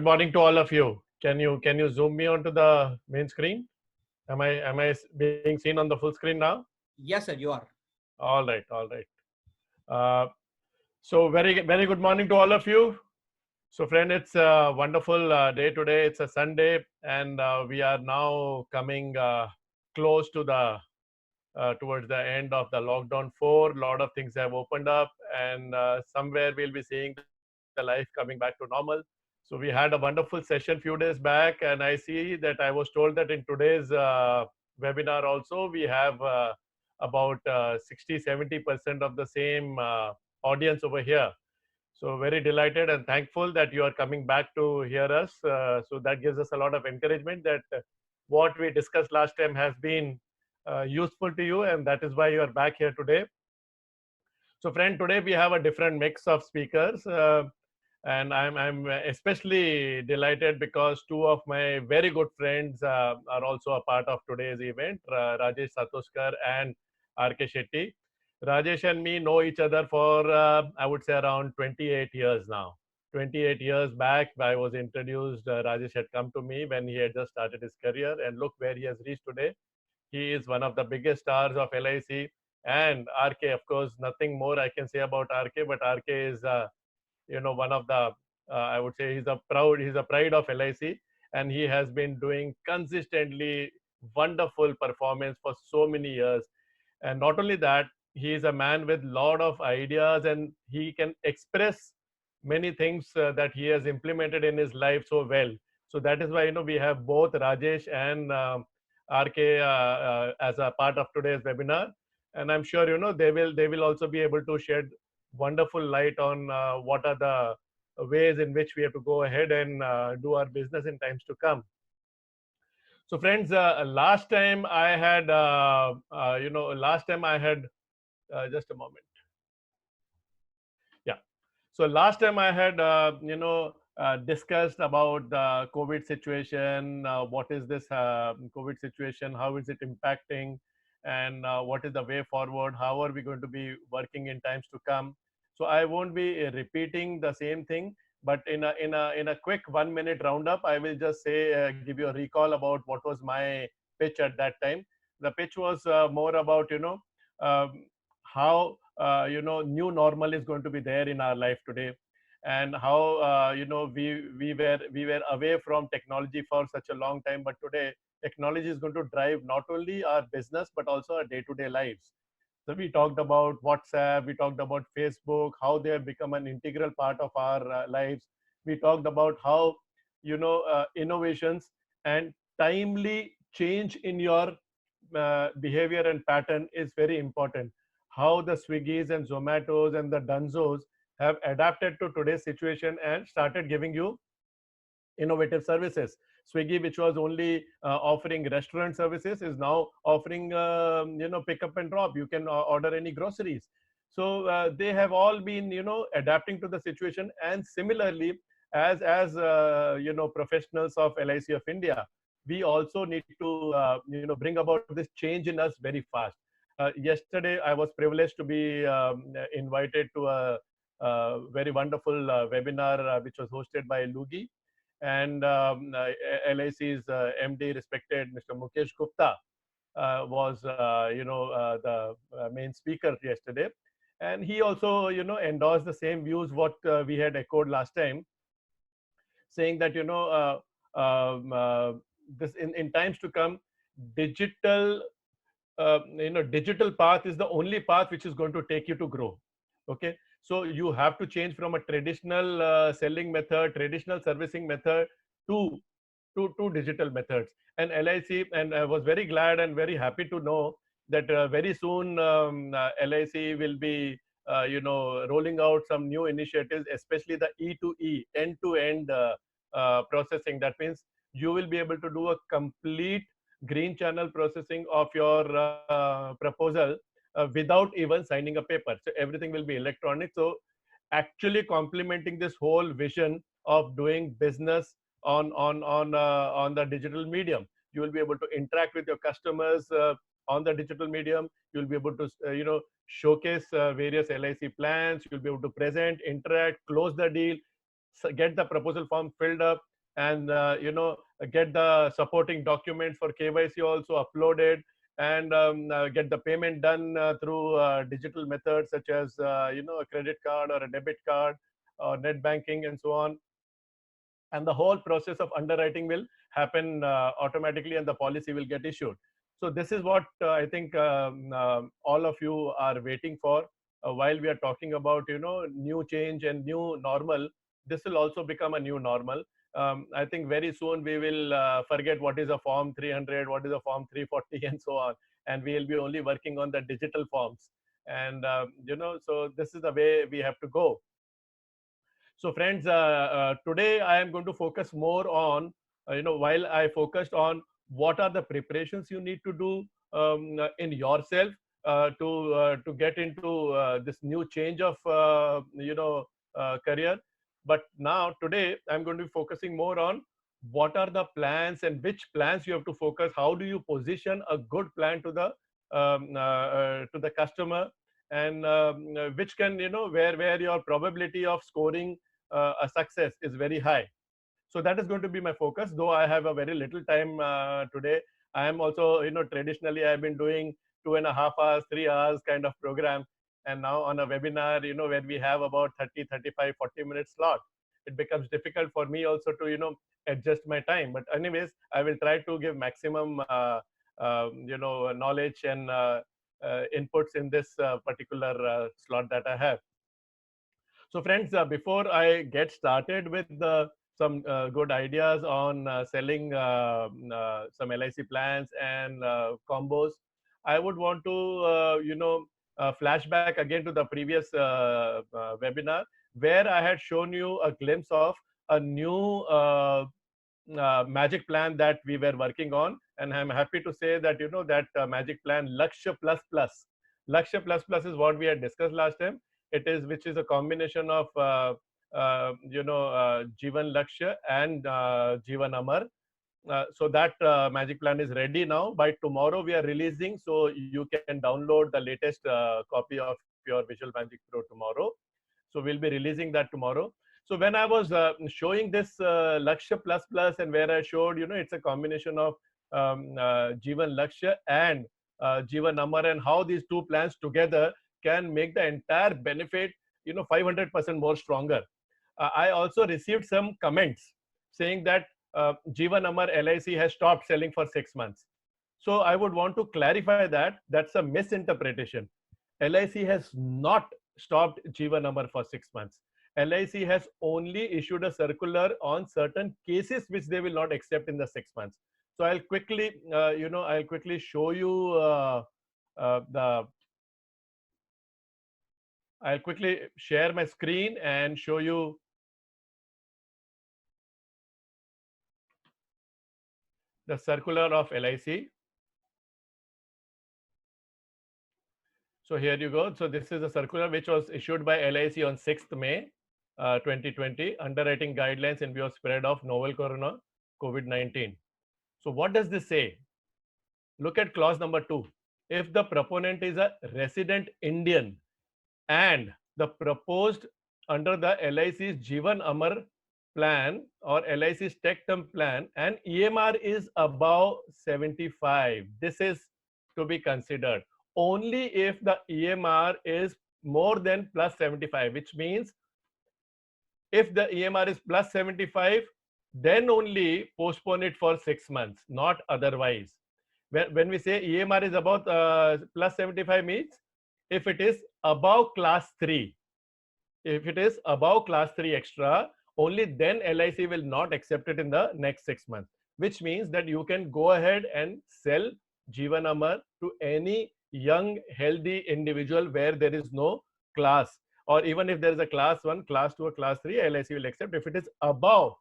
Morning to all of you. Can you zoom me onto the main screen? Am I being seen on the full screen now? Yes, sir, you are. All right, all right. Uh, so very good morning to all of you. So friend, it's a wonderful day today. It's a Sunday, and we are now coming close to the towards the end of the lockdown 4. A lot of things have opened up, and somewhere we'll be seeing the life coming back to normal. So we had a wonderful session few days back, and I see that I was told that in today's webinar also we have about 60-70% of the same audience over here. So very delighted and thankful that you are coming back to hear us. So that gives us a lot of encouragement that what we discussed last time has been useful to you, and that is why you are back here today. So friend, today we have a different mix of speakers. And I'm especially delighted because two of my very good friends are also a part of today's event, Rajesh Satoskar and RK Shetty. Rajesh and me know each other for, I would say, around 28 years now. 28 years back, I was introduced. Rajesh had come to me when he had just started his career, and look where he has reached today. He is one of the biggest stars of LIC. And RK, of course, nothing more I can say about RK, but RK is one of the I would say he's a pride of LIC, and he has been doing consistently wonderful performance for so many years. And not only that, he is a man with lot of ideas, and he can express many things that he has implemented in his life so well. So that is why we have both Rajesh and RK as a part of today's webinar. And I'm sure they will also be able to shed wonderful light on what are the ways in which we have to go ahead and do our business in times to come. So friends, last time I had just a moment. Yeah. So last time I had discussed about the COVID situation. What is this COVID situation? How is it impacting? And what is the way forward? How are we going to be working in times to come? So I won't be repeating the same thing, but in a quick 1 minute roundup, I will just say give you a recall about what was my pitch at that time. The pitch was more about um, how new normal is going to be there in our life today, and how we were away from technology for such a long time, but today technology is going to drive not only our business but also our day-to-day lives. So we talked about WhatsApp, we talked about Facebook, how they have become an integral part of our lives. We talked about how innovations and timely change in your behavior and pattern is very important. How the Swiggies and Zomatos and the Dunzos have adapted to today's situation and started giving you innovative services. Swiggy, which was only offering restaurant services, is now offering pick up and drop. You can order any groceries. So they have all been adapting to the situation. And similarly, as professionals of LIC of India, we also need to bring about this change in us very fast. Yesterday, I was privileged to be invited to a very wonderful webinar which was hosted by Lugi, and LIC's MD, respected Mr. Mukesh Gupta, was the main speaker yesterday, and he also endorsed the same views what we had echoed last time, saying that this in times to come, digital digital path is the only path which is going to take you to grow. Okay, so you have to change from a traditional selling method, traditional servicing method, to digital methods. And LIC, and I was very glad and very happy to know that very soon LIC will be rolling out some new initiatives, especially the E2E, end to end processing. That means you will be able to do a complete green channel processing of your proposal without even signing a paper. So everything will be electronic. So actually complementing this whole vision of doing business on the digital medium. You will be able to interact with your customers on the digital medium. You'll be able to showcase various LIC plans. You'll be able to present, interact, close the deal, get the proposal form filled up, and get the supporting documents for KYC also uploaded, and get the payment done through digital methods such as a credit card or a debit card or net banking and so on. And the whole process of underwriting will happen automatically, and the policy will get issued. So this is what I think all of you are waiting for. While we are talking about new change and new normal, this will also become a new normal. I think very soon we will forget what is a form 300, what is a form 340 and so on, and we will be only working on the digital forms. And so this is the way we have to go. So friends, today I am going to focus more on, while I focused on what are the preparations you need to do in yourself to get into this new change of, career. But now today I'm going to be focusing more on what are the plans and which plans you have to focus. How do you position a good plan to the customer, and which can, where your probability of scoring a success is very high. So that is going to be my focus, though I have a very little time today. I am also, traditionally I've been doing 2.5 hours, 3 hours kind of program, and now on a webinar, where we have about 30, 35, 40 minutes slot, it becomes difficult for me also to adjust my time. But anyways, I will try to give maximum knowledge and inputs in this particular slot that I have. So friends, before I get started with some good ideas on selling some LIC plans and combos, I would want to, flashback again to the previous webinar, where I had shown you a glimpse of a new magic plan that we were working on. And I'm happy to say that, that magic plan Lakshya Plus Plus. Lakshya Plus Plus is what we had discussed last time. It is, which is a combination of, Jivan Lakshya and Jivan Amar. So that magic plan is ready now. By tomorrow we are releasing, so you can download the latest copy of your Visual Magic Pro tomorrow. So we'll be releasing that tomorrow. So when I was showing this Lakshya Plus Plus, and where I showed, it's a combination of Jivan Lakshya and Jivan Amar, and how these two plans together can make the entire benefit 500% more stronger. I also received some comments saying that Jivan Amar LIC has stopped selling for 6 months. So I would want to clarify that that's a misinterpretation. LIC has not stopped Jivan Amar for 6 months. LIC has only issued a circular on certain cases which they will not accept in the 6 months. So I'll quickly, I'll quickly show you I'll quickly share my screen and show you the circular of LIC. So here you go. So this is a circular which was issued by LIC on 6th May 2020, underwriting guidelines in view of spread of novel corona COVID-19. So what does this say? Look at clause number 2. If the proponent is a resident Indian and the proposed under the LIC's Jivan Amar plan or LIC's tech term plan, and EMR is above 75, this is to be considered. Only if the EMR is more than plus 75, which means if the EMR is plus 75, then only postpone it for 6 months, not otherwise. When we say EMR is about plus 75 means if it is above class 3, if it is above class 3 extra, only then LIC will not accept it in the next 6 months, which means that you can go ahead and sell Jivan Amar to any young, healthy individual where there is no class, or even if there is a class 1, class 2 or class 3, LIC will accept. If it is above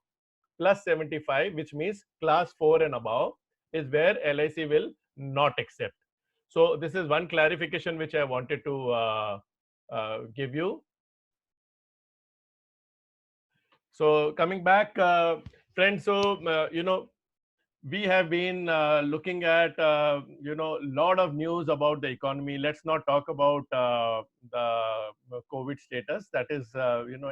plus 75, which means class 4 and above, is where LIC will not accept. So this is one clarification which I wanted to give you. So coming back, friends, so we have been looking at lot of news about the economy. Let's not talk about the COVID status. That is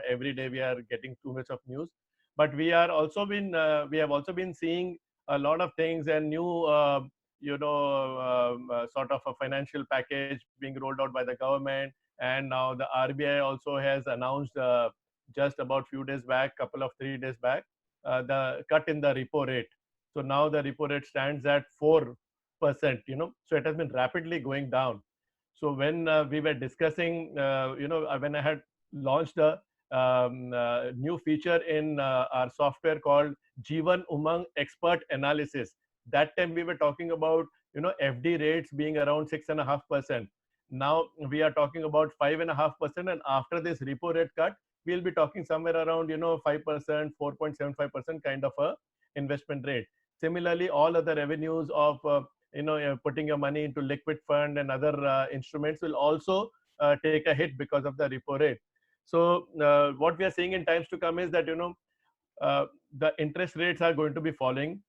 every day we are getting too much of news. but we have also been seeing a lot of things and new sort of a financial package being rolled out by the government. And now the RBI also has announced just about few days back, couple of 3 days back, the cut in the repo rate. So now the repo rate stands at 4%. So it has been rapidly going down. So when we were discussing, when I had launched a new feature in our software called Jeevan Umang Expert Analysis. That time we were talking about, FD rates being around 6.5%. Now we are talking about 5.5%, and after this repo rate cut, we'll be talking somewhere around 5%, 4.75% kind of a investment rate. Similarly, all other revenues of putting your money into liquid fund and other instruments will also take a hit because of the repo rate. So what we are seeing in times to come is that the interest rates are going to be falling,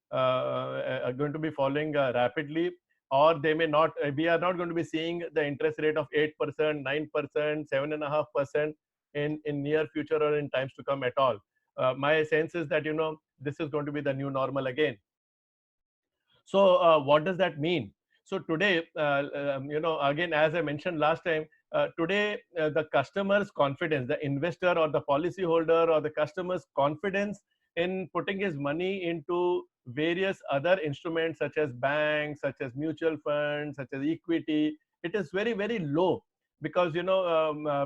rapidly, or they may not. We are not going to be seeing the interest rate of 8%, 9%, 7.5% in near future or in times to come at all. My sense is that this is going to be the new normal again. So what does that mean? So today, again, as I mentioned last time, today the customer's confidence, the investor or the policyholder or the customer's confidence in putting his money into various other instruments such as banks, such as mutual funds, such as equity, it is very, very low, because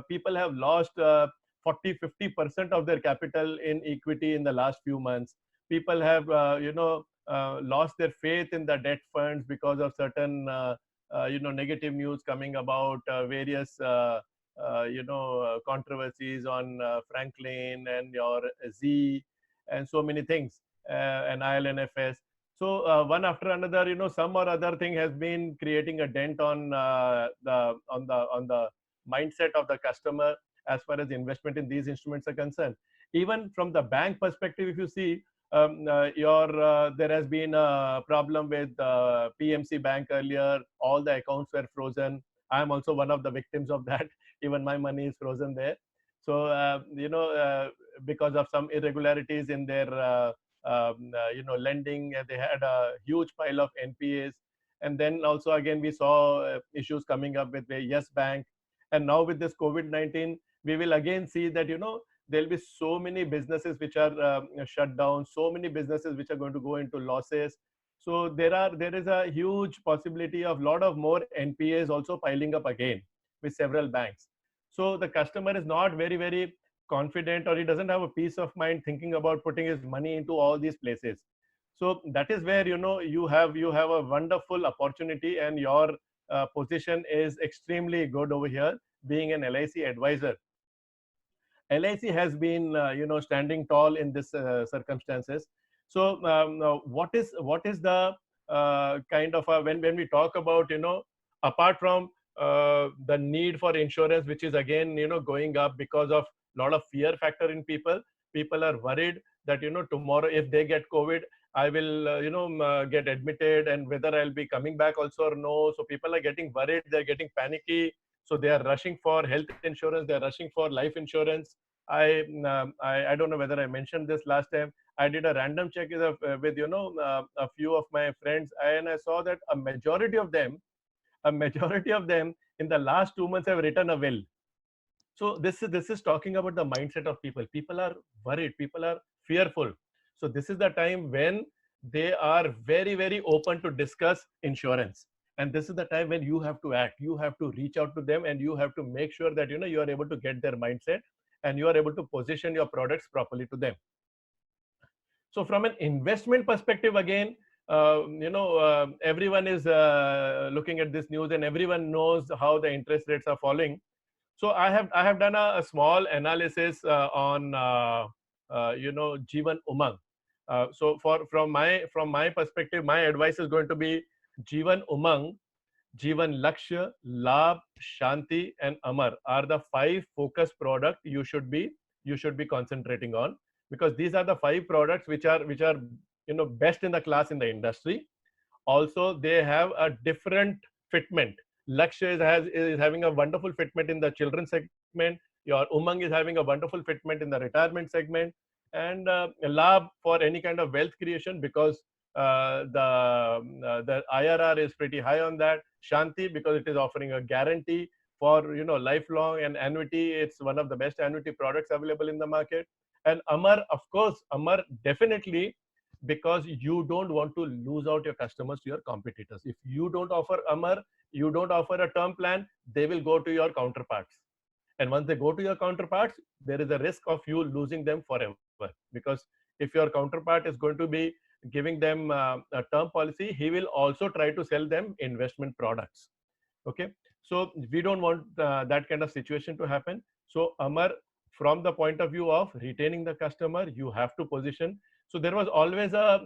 people have lost 40-50% of their capital in equity in the last few months. People have lost their faith in the debt funds because of certain negative news coming about various controversies on Franklin and your Z and so many things, and ILNFS. So one after another, some or other thing has been creating a dent on the mindset of the customer as far as investment in these instruments are concerned. Even from the bank perspective, if you see, there has been a problem with PMC Bank earlier. All the accounts were frozen. I am also one of the victims of that. Even my money is frozen there. So because of some irregularities in their lending, they had a huge pile of NPAs. And then also again we saw issues coming up with the Yes Bank. And now with this COVID-19, we will again see that there'll be so many businesses which are shut down, so many businesses which are going to go into losses. So there is a huge possibility of a lot of more NPAs also piling up again with several banks. So the customer is not very, very confident, or he doesn't have a peace of mind thinking about putting his money into all these places. So that is where you have a wonderful opportunity, and your position is extremely good over here, being an LIC advisor. LIC has been, standing tall in this circumstances. So, what is the kind of when we talk about, apart from the need for insurance, which is again, going up because of a lot of fear factor in people. People are worried that tomorrow if they get COVID, I will get admitted, and whether I'll be coming back also or no. So people are getting worried. They're getting panicky. So they are rushing for health insurance. They're rushing for life insurance. I don't know whether I mentioned this last time. I did a random check with a few of my friends, and I saw that a majority of them in the last 2 months have written a will. So this is talking about the mindset of people. People are worried. People are fearful. So this is the time when they are very, very open to discuss insurance. And this is the time when you have to act. You have to reach out to them, and you have to make sure that you are able to get their mindset, and you are able to position your products properly to them. So from an investment perspective, again, everyone is looking at this news, and everyone knows how the interest rates are falling. So I have done a small analysis on Jeevan Umang. So from my perspective, my advice is going to be Jeevan Umang, Jeevan Lakshya, Labh, Shanti, and Amar are the 5 focus products you should be concentrating on, because these are the 5 products which are best in the class in the industry. Also, they have a different fitment. Lakshya is having a wonderful fitment in the children segment. Your Umang is having a wonderful fitment in the retirement segment. and lab for any kind of wealth creation, because the IRR is pretty high on that. Shanti, because it is offering a guarantee for lifelong, and annuity, it's one of the best annuity products available in the market. And Amar, of course, Amar definitely, because you don't want to lose out your customers to your competitors. If you don't offer Amar, you don't offer a term plan, they will go to your counterparts. And once they go to your counterparts, there is a risk of you losing them forever. Because if your counterpart is going to be giving them a term policy, he will also try to sell them investment products. Okay, so we don't want that kind of situation to happen. So Amar, from the point of view of retaining the customer, you have to position. So there was always a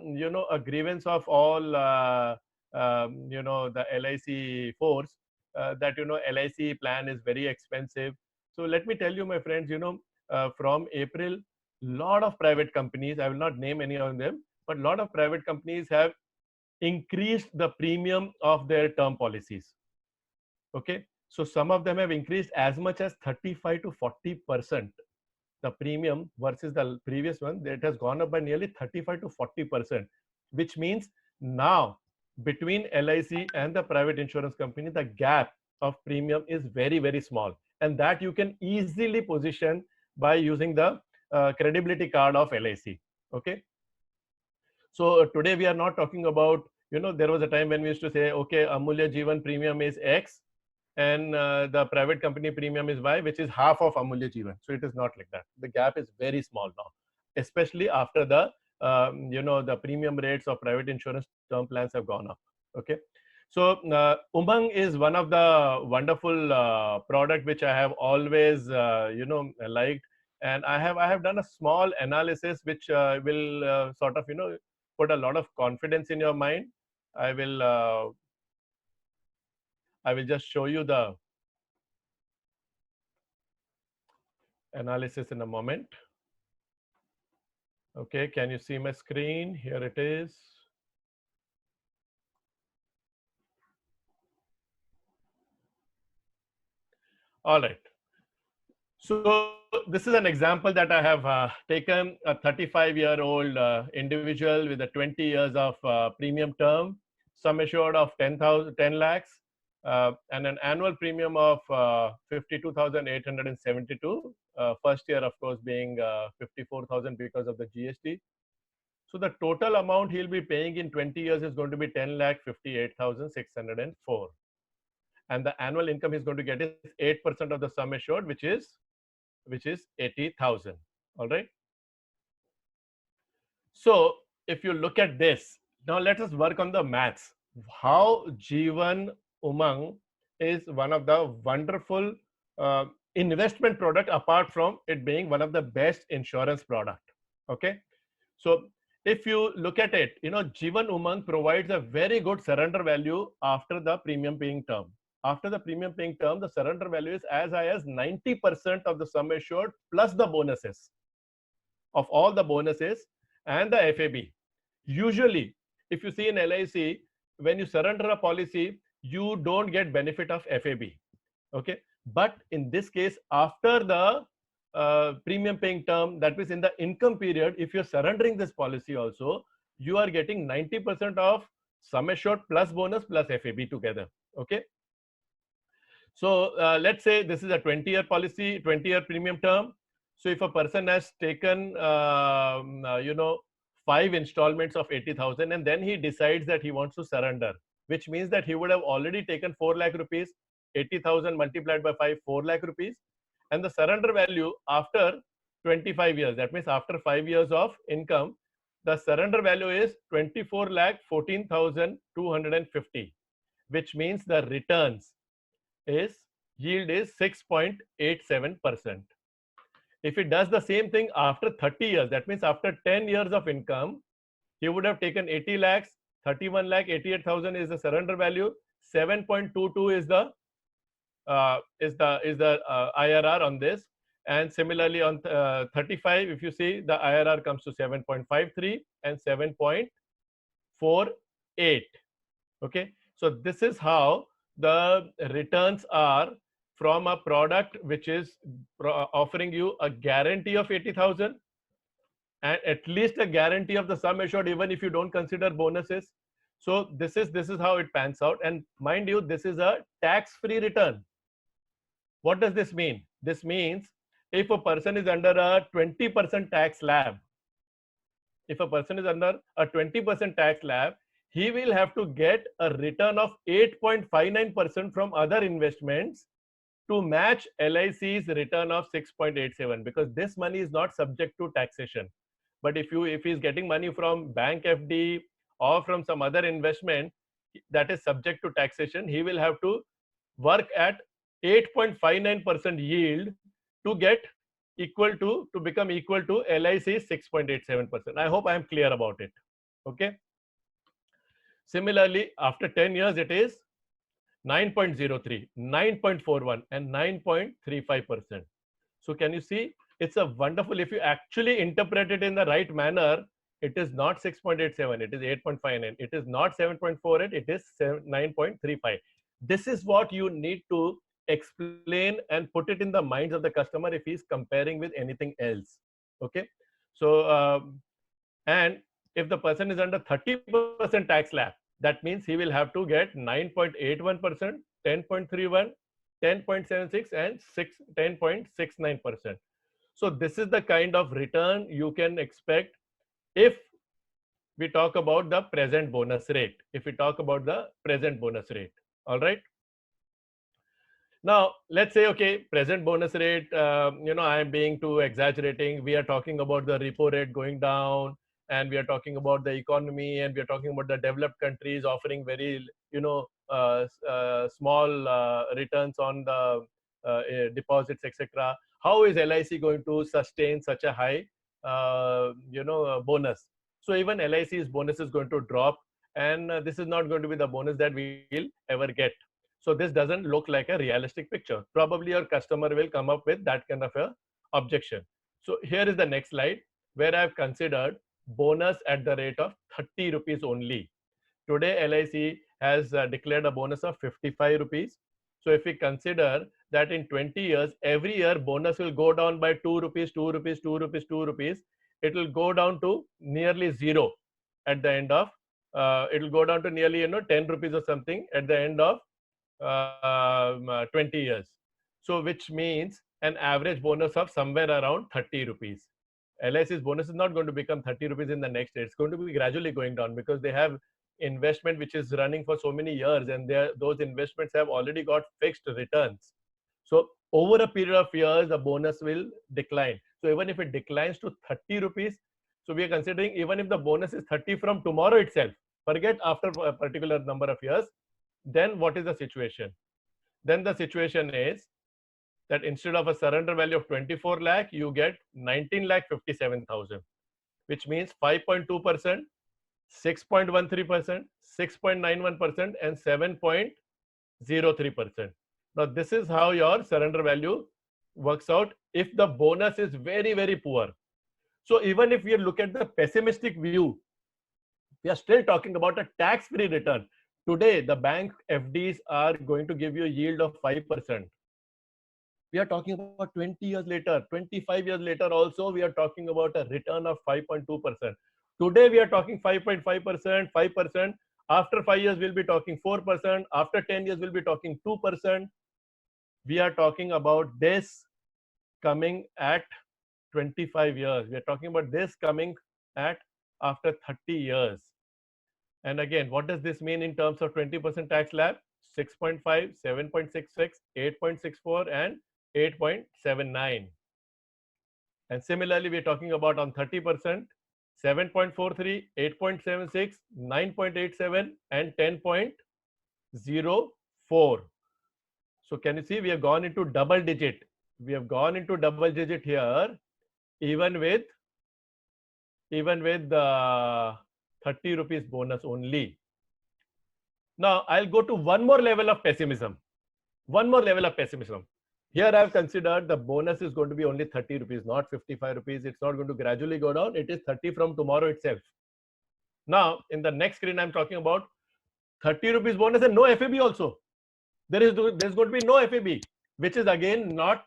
grievance of all the LIC force, that LIC plan is very expensive. So let me tell you, my friends, from April, lot of private companies, I will not name any of them, but lot of private companies have increased the premium of their term policies. Okay, so some of them have increased as much as 35 to 40%. The premium versus the previous one, it has gone up by nearly 35 to 40%, which means now between LIC and the private insurance company, the gap of premium is very, very small. And that you can easily position by using the credibility card of LIC. Okay. So today we are not talking about, there was a time when we used to say, okay, Amulya Jeevan premium is X, and the private company premium is Y, which is half of Amulya Jeevan. So it is not like that. The gap is very small now, especially after the the premium rates of private insurance term plans have gone up. Okay, so Umang is one of the wonderful product which I have always liked, and I have done a small analysis which will sort of put a lot of confidence in your mind. I will just show you the analysis in a moment. Okay, can you see my screen? Here it is. All right. So this is an example that I have taken. A 35-year-old individual with a 20 years of premium term, sum assured of 10 lakhs, and an annual premium of 52,872. First year, of course, being 54,000 because of the GST. So the total amount he'll be paying in 20 years is going to be 10,58,604. And the annual income he's going to get is 8% of the sum assured, which is 80,000. All right. So if you look at this, now let us work on the maths. How Jeevan Umang is one of the wonderful investment product, apart from it being one of the best insurance product. Okay. So if you look at it, Jeevan Umang provides a very good surrender value after the premium paying term. After the premium paying term, the surrender value is as high as 90% of the sum assured plus the bonuses, of all the bonuses and the FAB. Usually, if you see in LIC, when you surrender a policy, you don't get benefit of FAB. Okay. But in this case, after the premium paying term, that means in the income period, if you're surrendering this policy also, you are getting 90% of sum assured plus bonus plus FAB together. Okay. So let's say this is a 20-year policy, 20-year premium term. So if a person has taken, 5 installments of 80,000, and then he decides that he wants to surrender, which means that he would have already taken 4 lakh rupees, 80,000 multiplied by 5, 4 lakh rupees. And the surrender value after 25 years, that means after 5 years of income, the surrender value is 24 lakh 14,250, which means the returns yield is 6.87%. If it does the same thing after 30 years, that means after 10 years of income, he would have taken 80 lakhs, 31 lakh 88,000 is the surrender value, 7.22 is the IRR on this. And similarly on 35, if you see, the IRR comes to 7.53 and 7.48. Okay, so this is how the returns are from a product which is offering you a guarantee of 80,000, and at least a guarantee of the sum assured, even if you don't consider bonuses. So this is how it pans out. And mind you, this is a tax-free return. What does this mean? This means if a person is under a 20% tax slab, if a person is under a 20% tax slab, he will have to get a return of 8.59% from other investments to match LIC's return of 6.87, because this money is not subject to taxation. But if he's getting money from bank FD or from some other investment that is subject to taxation, he will have to work at 8.59% yield to get to become equal to LIC's 6.87%. I hope I am clear about it. Okay. Similarly, after 10 years, it is 9.03, 9.41, and 9.35%. So can you see? It's a wonderful, if you actually interpret it in the right manner, it is not 6.87, it is 8.59. It is not 7.48, it is 9.35. This is what you need to explain and put it in the minds of the customer if he's comparing with anything else. Okay. So, and if the person is under 30% tax slab, that means he will have to get 9.81%, 10.31, 10.76, and 10.69%. So this is the kind of return you can expect if we talk about the present bonus rate. If we talk about the present bonus rate, all right. Now let's say, okay, present bonus rate. I am being too exaggerating. We are talking about the repo rate going down, and we are talking about the economy, and we are talking about the developed countries offering very, small returns on the deposits, etc. How is LIC going to sustain such a high, bonus? So even LIC's bonus is going to drop, and this is not going to be the bonus that we will ever get. So this doesn't look like a realistic picture. Probably your customer will come up with that kind of a objection. So here is the next slide where I've considered bonus at the rate of 30 rupees only. Today LIC has declared a bonus of 55 rupees. So if we consider that in 20 years, every year bonus will go down by 2 rupees, 2 rupees, 2 rupees, 2 rupees. It will go down to nearly zero at the end of, it will go down to nearly, 10 rupees or something at the end of 20 years. So which means an average bonus of somewhere around 30 rupees. LIC's bonus is not going to become 30 rupees in the next year. It's going to be gradually going down because they have investment which is running for so many years, and those investments have already got fixed returns. So over a period of years, the bonus will decline. So even if it declines to 30 rupees, so we are considering even if the bonus is 30 from tomorrow itself, forget after a particular number of years, then what is the situation? Then the situation is that instead of a surrender value of 24 lakh, you get 19 lakh 57,000, which means 5.2%, 6.13%, 6.91%, and 7.03%. Now this is how your surrender value works out if the bonus is very, very poor. So even if we look at the pessimistic view, we are still talking about a tax-free return. Today, the bank FDs are going to give you a yield of 5%. We are talking about 20 years later, 25 years later also, we are talking about a return of 5.2%. Today, we are talking 5.5%, 5%. After 5 years, we'll be talking 4%. After 10 years, we'll be talking 2%. We are talking about this coming at 25 years. We are talking about this coming at after 30 years. And again, what does this mean in terms of 20% tax slab? 6.5, 7.66, 8.64, and 8.79. And similarly, we're talking about on 30%, 7.43, 8.76, 9.87, and 10.04. So can you see we have gone into double digit? We have gone into double digit here, even with the 30 rupees bonus only. Now I'll go to one more level of pessimism. One more level of pessimism. Here I've considered the bonus is going to be only 30 rupees, not 55 rupees. It's not going to gradually go down. It is 30 from tomorrow itself. Now in the next screen, I'm talking about 30 rupees bonus and no FAB also. There's going to be no FAB, which is again not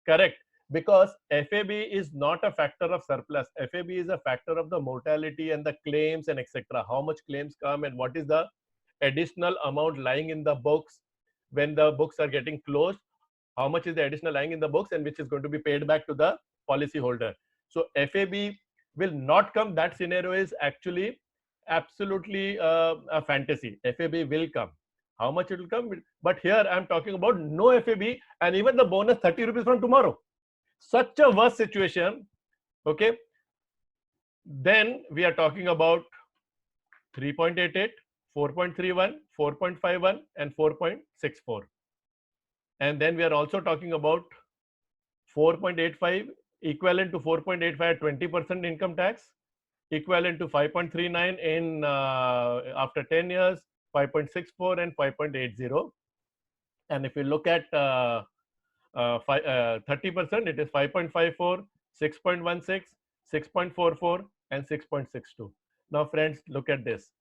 correct. because FAB is not a factor of surplus. FAB is a factor of the mortality and the claims and etc. How much claims come and what is the additional amount lying in the books when the books are getting closed. How much is the additional lying in the books and which is going to be paid back to the policy holder. So FAB will not come. That scenario is actually absolutely a fantasy. FAB will come. How much it will come? But here I'm talking about no FAB and even the bonus 30 rupees from tomorrow. Such a worst situation. Okay. Then we are talking about 3.88, 4.31, 4.51, and 4.64. And then we are also talking about 4.85, equivalent to 4.85 20% income tax, equivalent to 5.39 in after 10 years, 5.64 and 5.80. And if you look at 30%, it is 5.54, 6.16, 6.44, and 6.62. Now, friends, look at this.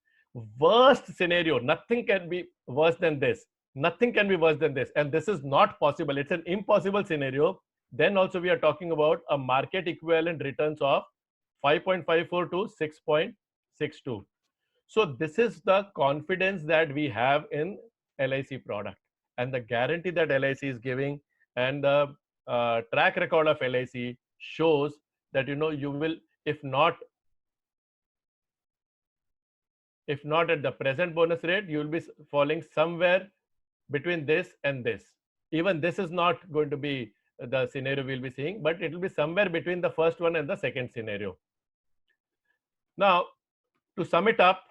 Worst scenario, nothing can be worse than this. Nothing can be worse than this. And this is not possible. It's an impossible scenario. Then also we are talking about a market equivalent returns of 5.54 to 6.62. So this is the confidence that we have in LIC product and the guarantee that LIC is giving, and the track record of LIC shows that you will, if not at the present bonus rate, you will be falling somewhere between this and this. Even this is not going to be the scenario we'll be seeing, but it will be somewhere between the first one and the second scenario. Now, to sum it up,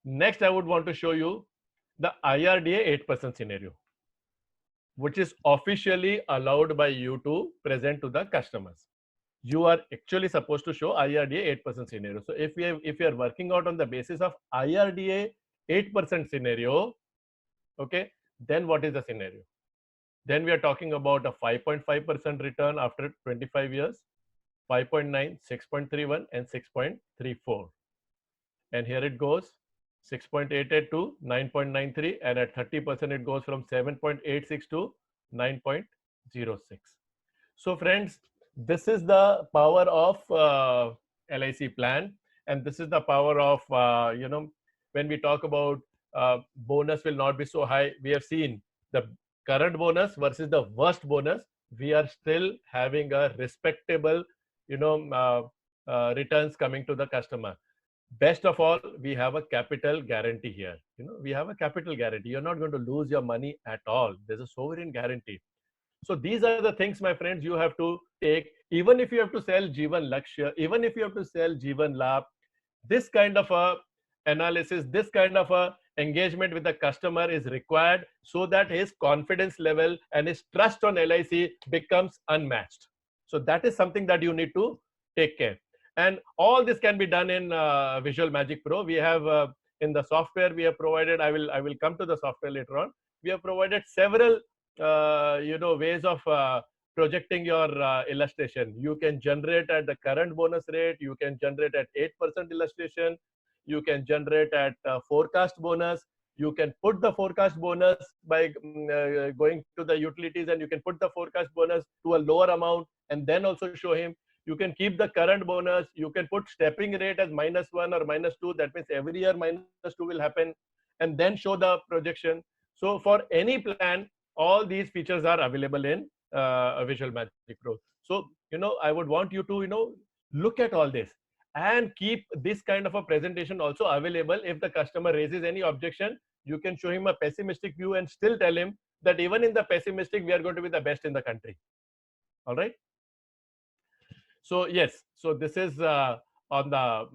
next I would want to show you the IRDA 8% scenario, which is officially allowed by you to present to the customers. You are actually supposed to show IRDA 8% scenario. So if we are working out on the basis of IRDA 8% scenario, okay, then what is the scenario? Then we are talking about a 5.5% return after 25 years, 5.9, 6.31, and 6.34. And here it goes, 6.88 to 9.93, and at 30% it goes from 7.86 to 9.06. So friends, this is the power of LIC plan, and this is the power of when we talk about bonus will not be so high. We have seen the current bonus versus the worst bonus. We are still having a respectable returns coming to the customer. Best of all, we have a capital guarantee here. We have a capital guarantee. You're not going to lose your money at all. There's a sovereign guarantee. So these are the things, my friends, you have to take. Even if you have to sell Jeevan Lakshya, even if you have to sell Jeevan Labh, this kind of a analysis, this kind of a engagement with the customer is required so that his confidence level and his trust on LIC becomes unmatched. So that is something that you need to take care. And all this can be done in Visual Magic Pro. We have in the software we have provided. I will come to the software later on. We have provided several ways of projecting your illustration. You can generate at the current bonus rate. You can generate at 8% illustration. You can generate at forecast bonus. You can put the forecast bonus by going to the utilities, and you can put the forecast bonus to a lower amount and then also show him. You can keep the current bonus. You can put stepping rate as -1 or -2. That means every year -2 will happen, and then show the projection. So for any plan, all these features are available in Visual Magic Pro. So I would want you to look at all this and keep this kind of a presentation also available. If the customer raises any objection, you can show him a pessimistic view and still tell him that even in the pessimistic, we are going to be the best in the country. All right. So yes, so this is on the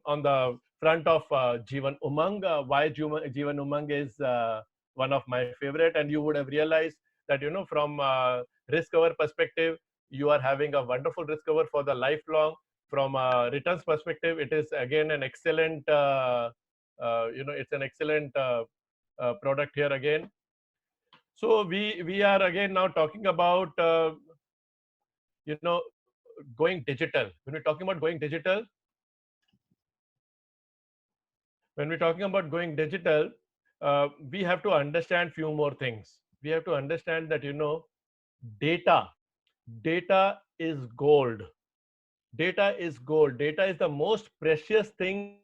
on the front of Jeevan Umang. Why Jeevan Umang is one of my favorite, and you would have realized that from risk cover perspective, you are having a wonderful risk cover for the lifelong. From a returns perspective, it is again an excellent it's an excellent product here again. So we are again now talking about going digital. When we're talking about going digital, we have to understand few more things. We have to understand that data Data is gold. Data is gold. Data is the most precious thing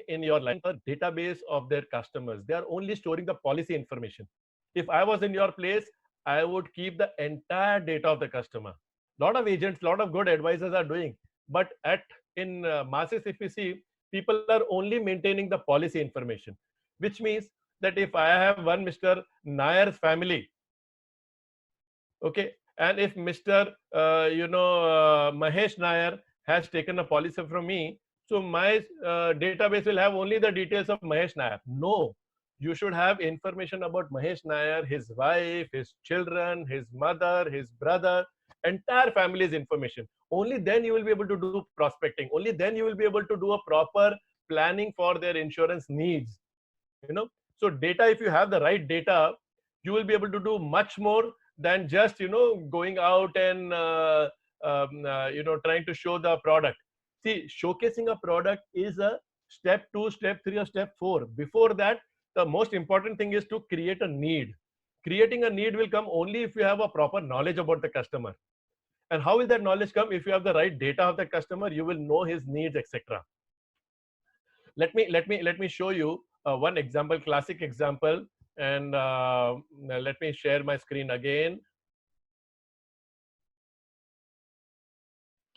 in your life. A database of their customers. They are only storing the policy information. If I was in your place, I would keep the entire data of the customer. Lot of agents, lot of good advisors are doing, but at in masses, if you see, people are only maintaining the policy information, which means that if I have one Mr. Nayar's family, okay, and if Mr. Mahesh Nair has taken a policy from me, so my database will have only the details of Mahesh Nair. No, you should have information about Mahesh Nair, his wife, his children, his mother, his brother, entire family's information. Only then you will be able to do prospecting. Only then you will be able to do a proper planning for their insurance needs. you know so data, if you have the right data, you will be able to do much more than just going out and trying to show the product. See, showcasing a product is a step 2, step 3, or step 4. Before that, the most important thing is to create a need. Creating a need will come only if you have a proper knowledge about the customer. And how will that knowledge come? If you have the right data of the customer, you will know his needs, etc. Let me show you one example, classic example, and let me share my screen again.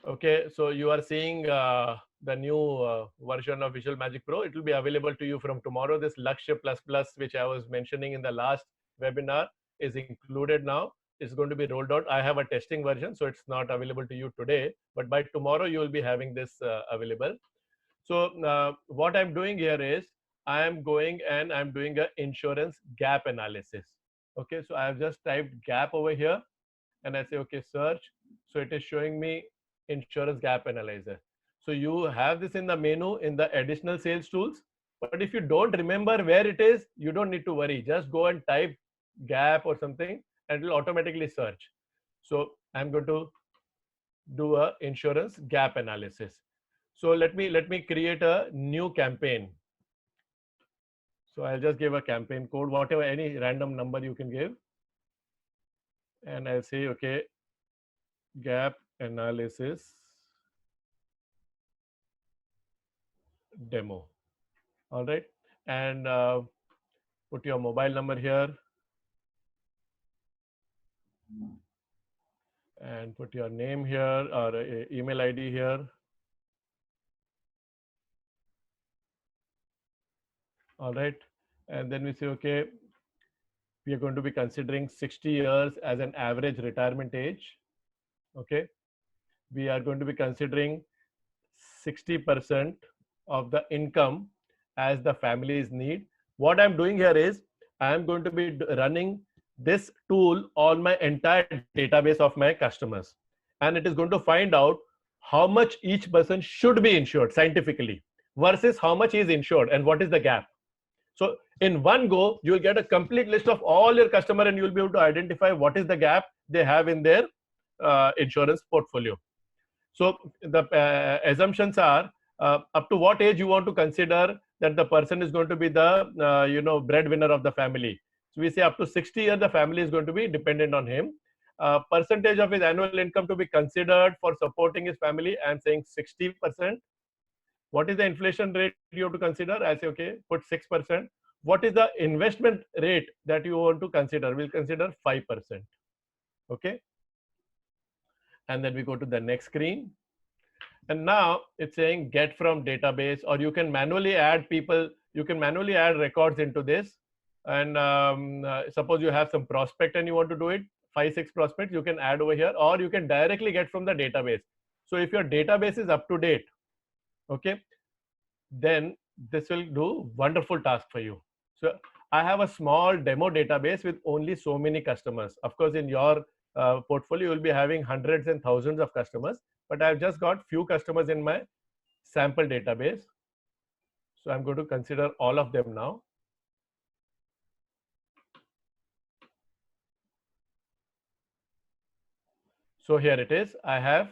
Okay, so you are seeing the new version of Visual Magic Pro. It will be available to you from tomorrow. This Lakshya Plus Plus, which I was mentioning in the last webinar, is included now. It's going to be rolled out. I have a testing version, so it's not available to you today, but by tomorrow you will be having this available. So what I'm doing here is I am going and I'm doing an insurance gap analysis. Okay, so I have just typed gap over here and I say, okay, search. So it is showing me insurance gap analyzer. So you have this in the menu in the additional sales tools. But if you don't remember where it is, you don't need to worry. Just go and type gap or something and it will automatically search. So I'm going to do a insurance gap analysis. So let me create a new campaign. So I'll just give a campaign code, whatever, any random number you can give. And I'll say, okay, gap analysis demo. All right. And put your mobile number here. And put your name here or email ID here. All right. And then we say, okay, we are going to be considering 60 years as an average retirement age. Okay. We are going to be considering 60% of the income as the family's need. What I'm doing here is I'm going to be running this tool on my entire database of my customers. And it is going to find out how much each person should be insured scientifically versus how much is insured and what is the gap. So in one go, you will get a complete list of all your customer and you will be able to identify what is the gap they have in their insurance portfolio. So the assumptions are up to what age you want to consider that the person is going to be the breadwinner of the family. So we say up to 60 years the family is going to be dependent on him. Percentage of his annual income to be considered for supporting his family. I'm saying 60%. What is the inflation rate you have to consider? I say, okay, put 6%. What is the investment rate that you want to consider? We'll consider 5%. Okay. And then we go to the next screen. And now it's saying get from database, or you can manually add people, you can manually add records into this. And suppose you have some prospect and you want to do it, 5-6 prospects you can add over here, or you can directly get from the database. So if your database is up to date, okay, then this will do wonderful task for you. So I have a small demo database with only so many customers. Of course, in your portfolio, you will be having hundreds and thousands of customers, but I've just got few customers in my sample database. So I'm going to consider all of them now. So here it is. I have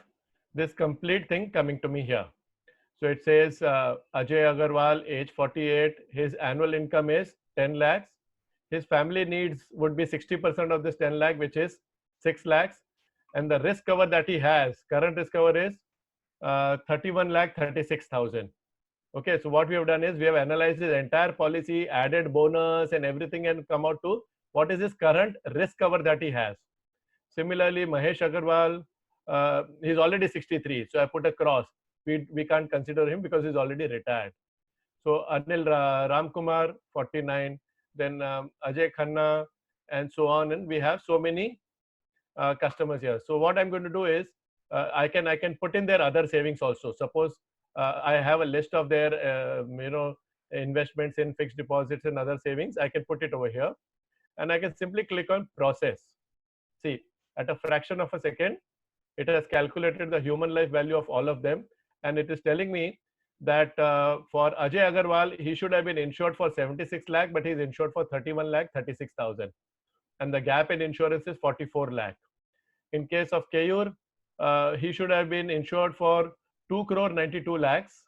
this complete thing coming to me here. So it says Ajay Agarwal, age 48. His annual income is 10 lakhs. his family needs would be 60% of this 10 lakh, which is 6 lakhs. And the risk cover that he has, current risk cover is 31 lakh 36,000. Okay, so what we have done is we have analyzed his entire policy, added bonus and everything, and come out to what is his current risk cover that he has. Similarly, Mahesh Agarwal, he's already 63, so I put a cross. We can't consider him because he's already retired. So Anil Ramkumar, 49, then Ajay Khanna, and so on. And we have so many customers here. So what I'm going to do is I can put in their other savings also. Suppose I have a list of their investments in fixed deposits and other savings. I can put it over here, and I can simply click on process. See, at a fraction of a second, it has calculated the human life value of all of them, and it is telling me that for Ajay Agarwal, he should have been insured for 76 lakh, but he's insured for 31 lakh 36,000, and the gap in insurance is 44 lakh. In case of Keyur, he should have been insured for 2 crore 92 lakhs,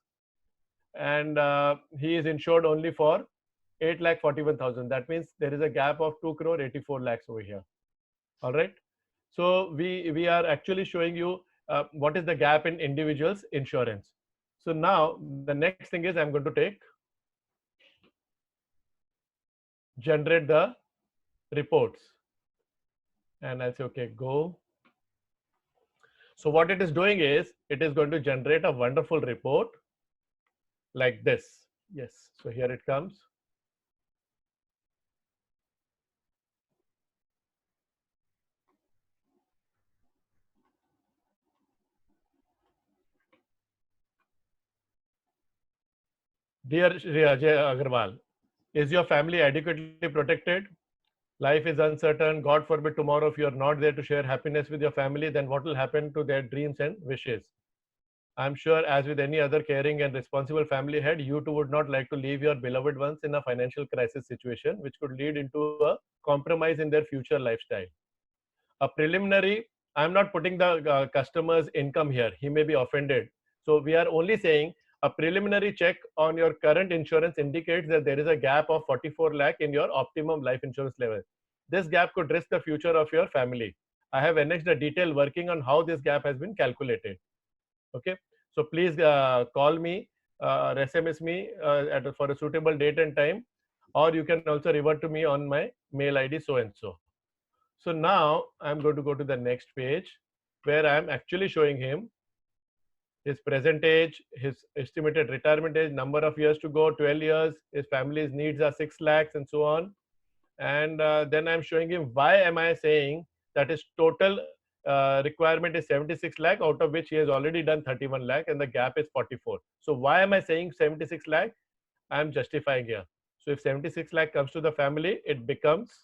and he is insured only for 8 lakh 41,000. That means there is a gap of 2 crore 84 lakhs over here. All right. So we are actually showing you what is the gap in individuals insurance. So now the next thing is I'm going to take generate the reports, and I'll say okay, go. So what it is doing is it is going to generate a wonderful report like this. Yes, so here it comes. Dear Shri Ajay Agarwal, is your family adequately protected? Life is uncertain. God forbid tomorrow if you are not there to share happiness with your family, then what will happen to their dreams and wishes? I'm sure, as with any other caring and responsible family head, you too would not like to leave your beloved ones in a financial crisis situation, which could lead into a compromise in their future lifestyle. A preliminary, I'm not putting the customer's income here. He may be offended. So we are only saying a preliminary check on your current insurance indicates that there is a gap of 44 lakh in your optimum life insurance level. This gap could risk the future of your family. I have annexed a detailed working on how this gap has been calculated. Okay, so please call me or SMS me for a suitable date and time, or you can also revert to me on my mail ID so and so. So now I'm going to go to the next page where I'm actually showing him his present age, his estimated retirement age, number of years to go, 12 years, his family's needs are 6 lakhs and so on. And then I'm showing him why am I saying that his total requirement is 76 lakh, out of which he has already done 31 lakh and the gap is 44. So why am I saying 76 lakh? I'm justifying here. So if 76 lakh comes to the family, it becomes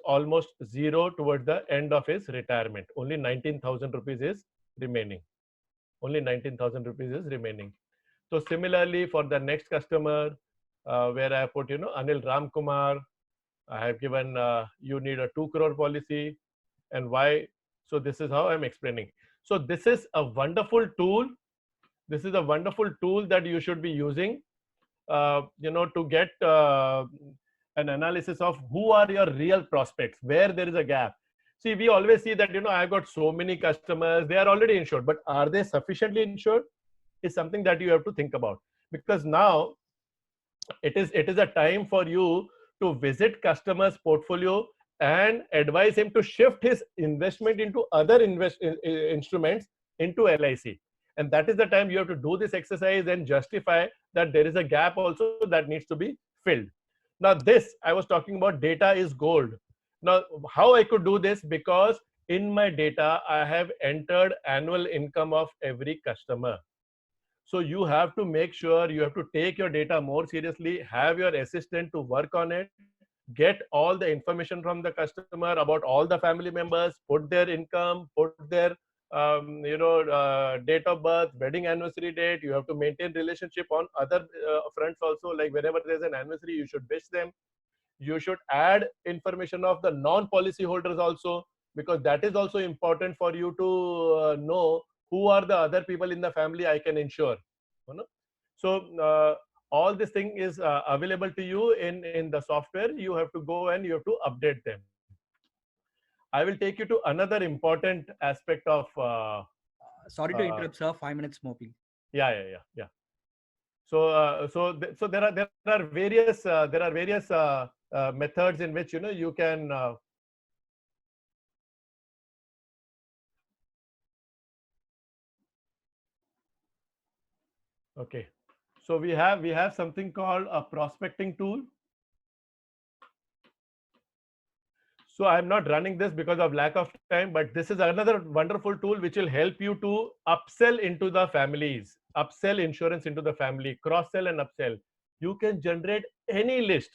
almost zero towards the end of his retirement. Only 19,000 rupees is remaining. Only 19,000 rupees is remaining. So similarly for the next customer, where I put, Anil Ramkumar, I have given you need a 2 crore policy, and why. So this is how I'm explaining. So this is a wonderful tool. This is a wonderful tool that you should be using, to get an analysis of who are your real prospects, where there is a gap. See, we always see that, I've got so many customers, they are already insured, but are they sufficiently insured is something that you have to think about, because now it is a time for you to visit customers' portfolio and advise him to shift his investment into other instruments into LIC. And that is the time you have to do this exercise and justify that there is a gap also that needs to be filled. Now this, I was talking about data is gold. Now, how I could do this? Because in my data, I have entered annual income of every customer. So you have to make sure you have to take your data more seriously, have your assistant to work on it, get all the information from the customer about all the family members, put their income, put their date of birth, wedding anniversary date. You have to maintain relationship on other fronts also, like whenever there's an anniversary, you should wish them. You should add information of the non-policy holders also, because that is also important for you to know who are the other people in the family I can insure. So all this thing is available to you in the software. You have to go and you have to update them. I will take you to another important aspect of. Sorry to interrupt, sir. 5 minutes more, please. Yeah. So there are various methods in which you can. Okay, so we have something called a prospecting tool. So I'm not running this because of lack of time, but this is another wonderful tool which will help you to upsell into the families, upsell insurance into the family, cross sell and upsell. You can generate any list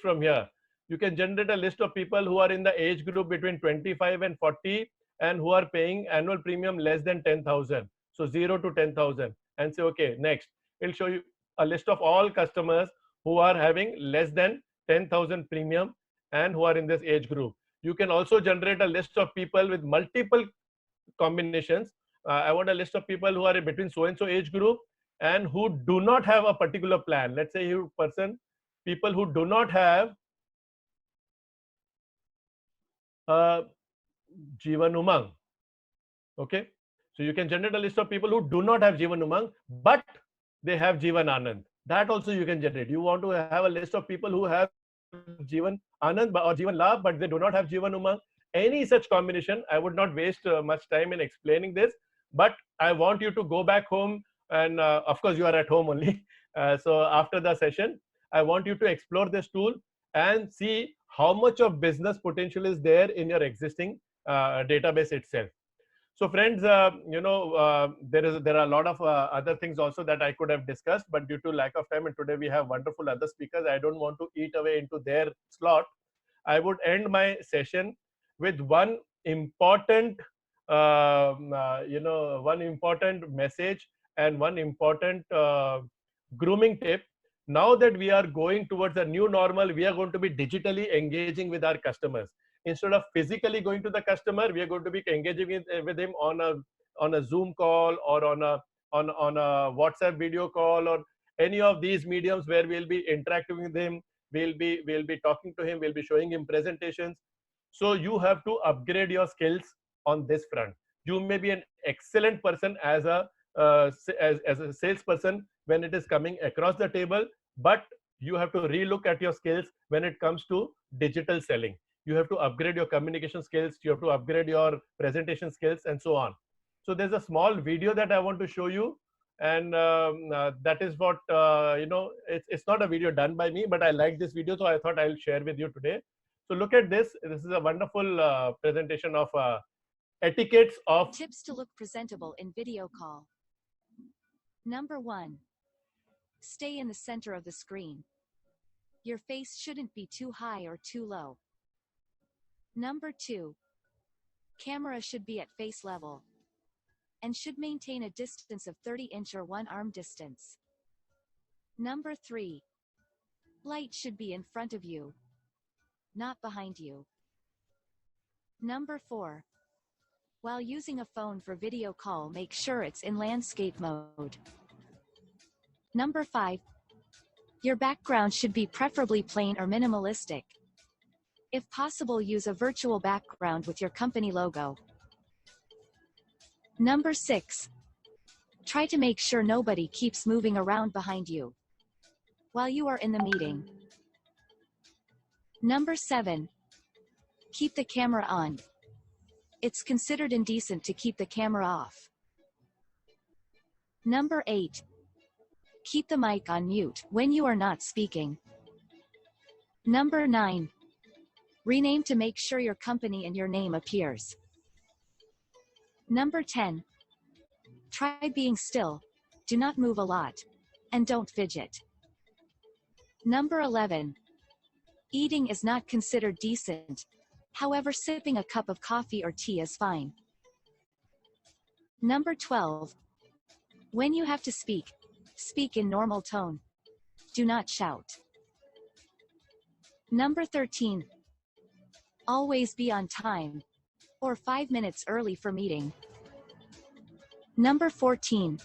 from here. You can generate a list of people who are in the age group between 25 and 40 and who are paying annual premium less than 10,000. So 0 to 10,000 and say, okay, next. It'll show you a list of all customers who are having less than 10,000 premium and who are in this age group. You can also generate a list of people with multiple combinations. I want a list of people who are between so and so age group and who do not have a particular plan. Let's say people who do not have Jeevan Umang. Okay, so you can generate a list of people who do not have Jeevan Umang, but they have Jeevan Anand. That also you can generate. You want to have a list of people who have Jeevan Anand or Jeevan Labh, but they do not have Jeevan Umang. Any such combination, I would not waste much time in explaining this, but I want you to go back home and of course you are at home only. So after the session, I want you to explore this tool and see how much of business potential is there in your existing database itself. So friends, there are a lot of other things also that I could have discussed, but due to lack of time, and today we have wonderful other speakers, I don't want to eat away into their slot. I would end my session with one important, one important message and one important grooming tip. Now that we are going towards a new normal, we are going to be digitally engaging with our customers. Instead of physically going to the customer, we are going to be engaging with him on a Zoom call or on a WhatsApp video call or any of these mediums where we'll be interacting with him. We'll be talking to him. We'll be showing him presentations. So you have to upgrade your skills on this front. You may be an excellent person as a salesperson when it is coming across the table, but you have to relook at your skills when it comes to digital selling. You have to upgrade your communication skills, you have to upgrade your presentation skills, and so on. So there's a small video that I want to show you, and that is what it's not a video done by me, but I like this video, so I thought I'll share with you today. So look at this. This is a wonderful presentation of etiquettes of tips to look presentable in video call. Number 1. Stay in the center of the screen. Your face shouldn't be too high or too low. Number 2. Camera should be at face level and should maintain a distance of 30-inch or 1 arm distance. Number 3. Light should be in front of you, not behind you. Number 4. While using a phone for video call, make sure it's in landscape mode. Number 5. Your background should be preferably plain or minimalistic. If possible, use a virtual background with your company logo. Number 6. Try to make sure nobody keeps moving around behind you while you are in the meeting. Number 7. Keep the camera on. It's considered indecent to keep the camera off. Number 8. Keep the mic on mute when you are not speaking. Number 9. Rename to make sure your company and your name appears. Number 10. Try being still, do not move a lot, and don't fidget. Number 11. Eating is not considered decent. However, sipping a cup of coffee or tea is fine. Number 12. When you have to speak, speak in normal tone. Do not shout. Number 13. Always be on time, or 5 minutes early for meeting. Number 14.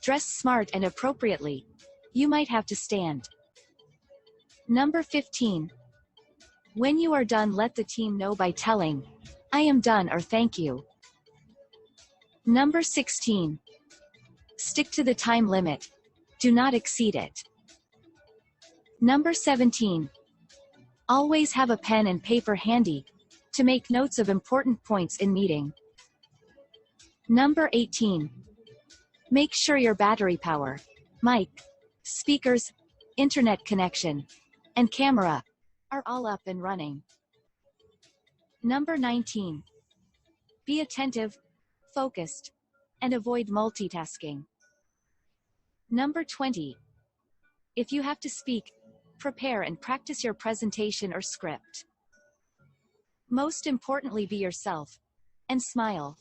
Dress smart and appropriately. you might have to stand. Number 15. When you are done, let the team know by telling, I am done or thank you. Number 16. Stick to the time limit. Do not exceed it. Number 17. Always have a pen and paper handy to make notes of important points in meeting. Number 18. Make sure your battery power, mic, speakers, internet connection, and camera are all up and running. Number 19. Be attentive, focused, and avoid multitasking. Number 20. If you have to speak, prepare and practice your presentation or script. Most importantly, be yourself and smile.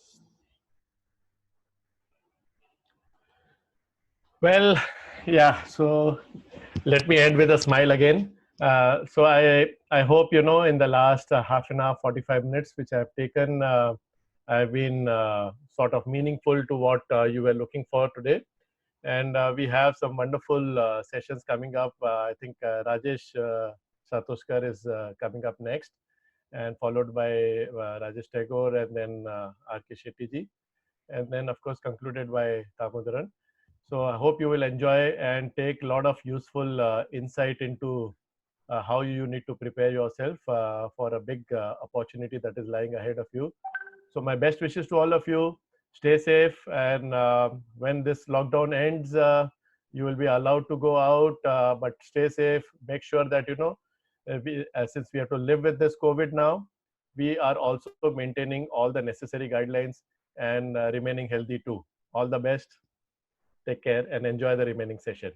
Well, yeah. So let me end with a smile again. So I hope in the last half an hour, 45 minutes, which I've taken, I've been sort of meaningful to what you were looking for today. And we have some wonderful sessions coming up. I think Rajesh Satoshkar is coming up next, and followed by Rajesh Tagore, and then R.K. Shetty ji, and then of course concluded by Damodaran. So I hope you will enjoy and take a lot of useful insight into how you need to prepare yourself for a big opportunity that is lying ahead of you. So my best wishes to all of you. Stay safe, and when this lockdown ends, you will be allowed to go out, but stay safe. Make sure that since we have to live with this COVID now, we are also maintaining all the necessary guidelines and remaining healthy too. All the best. Take care and enjoy the remaining session.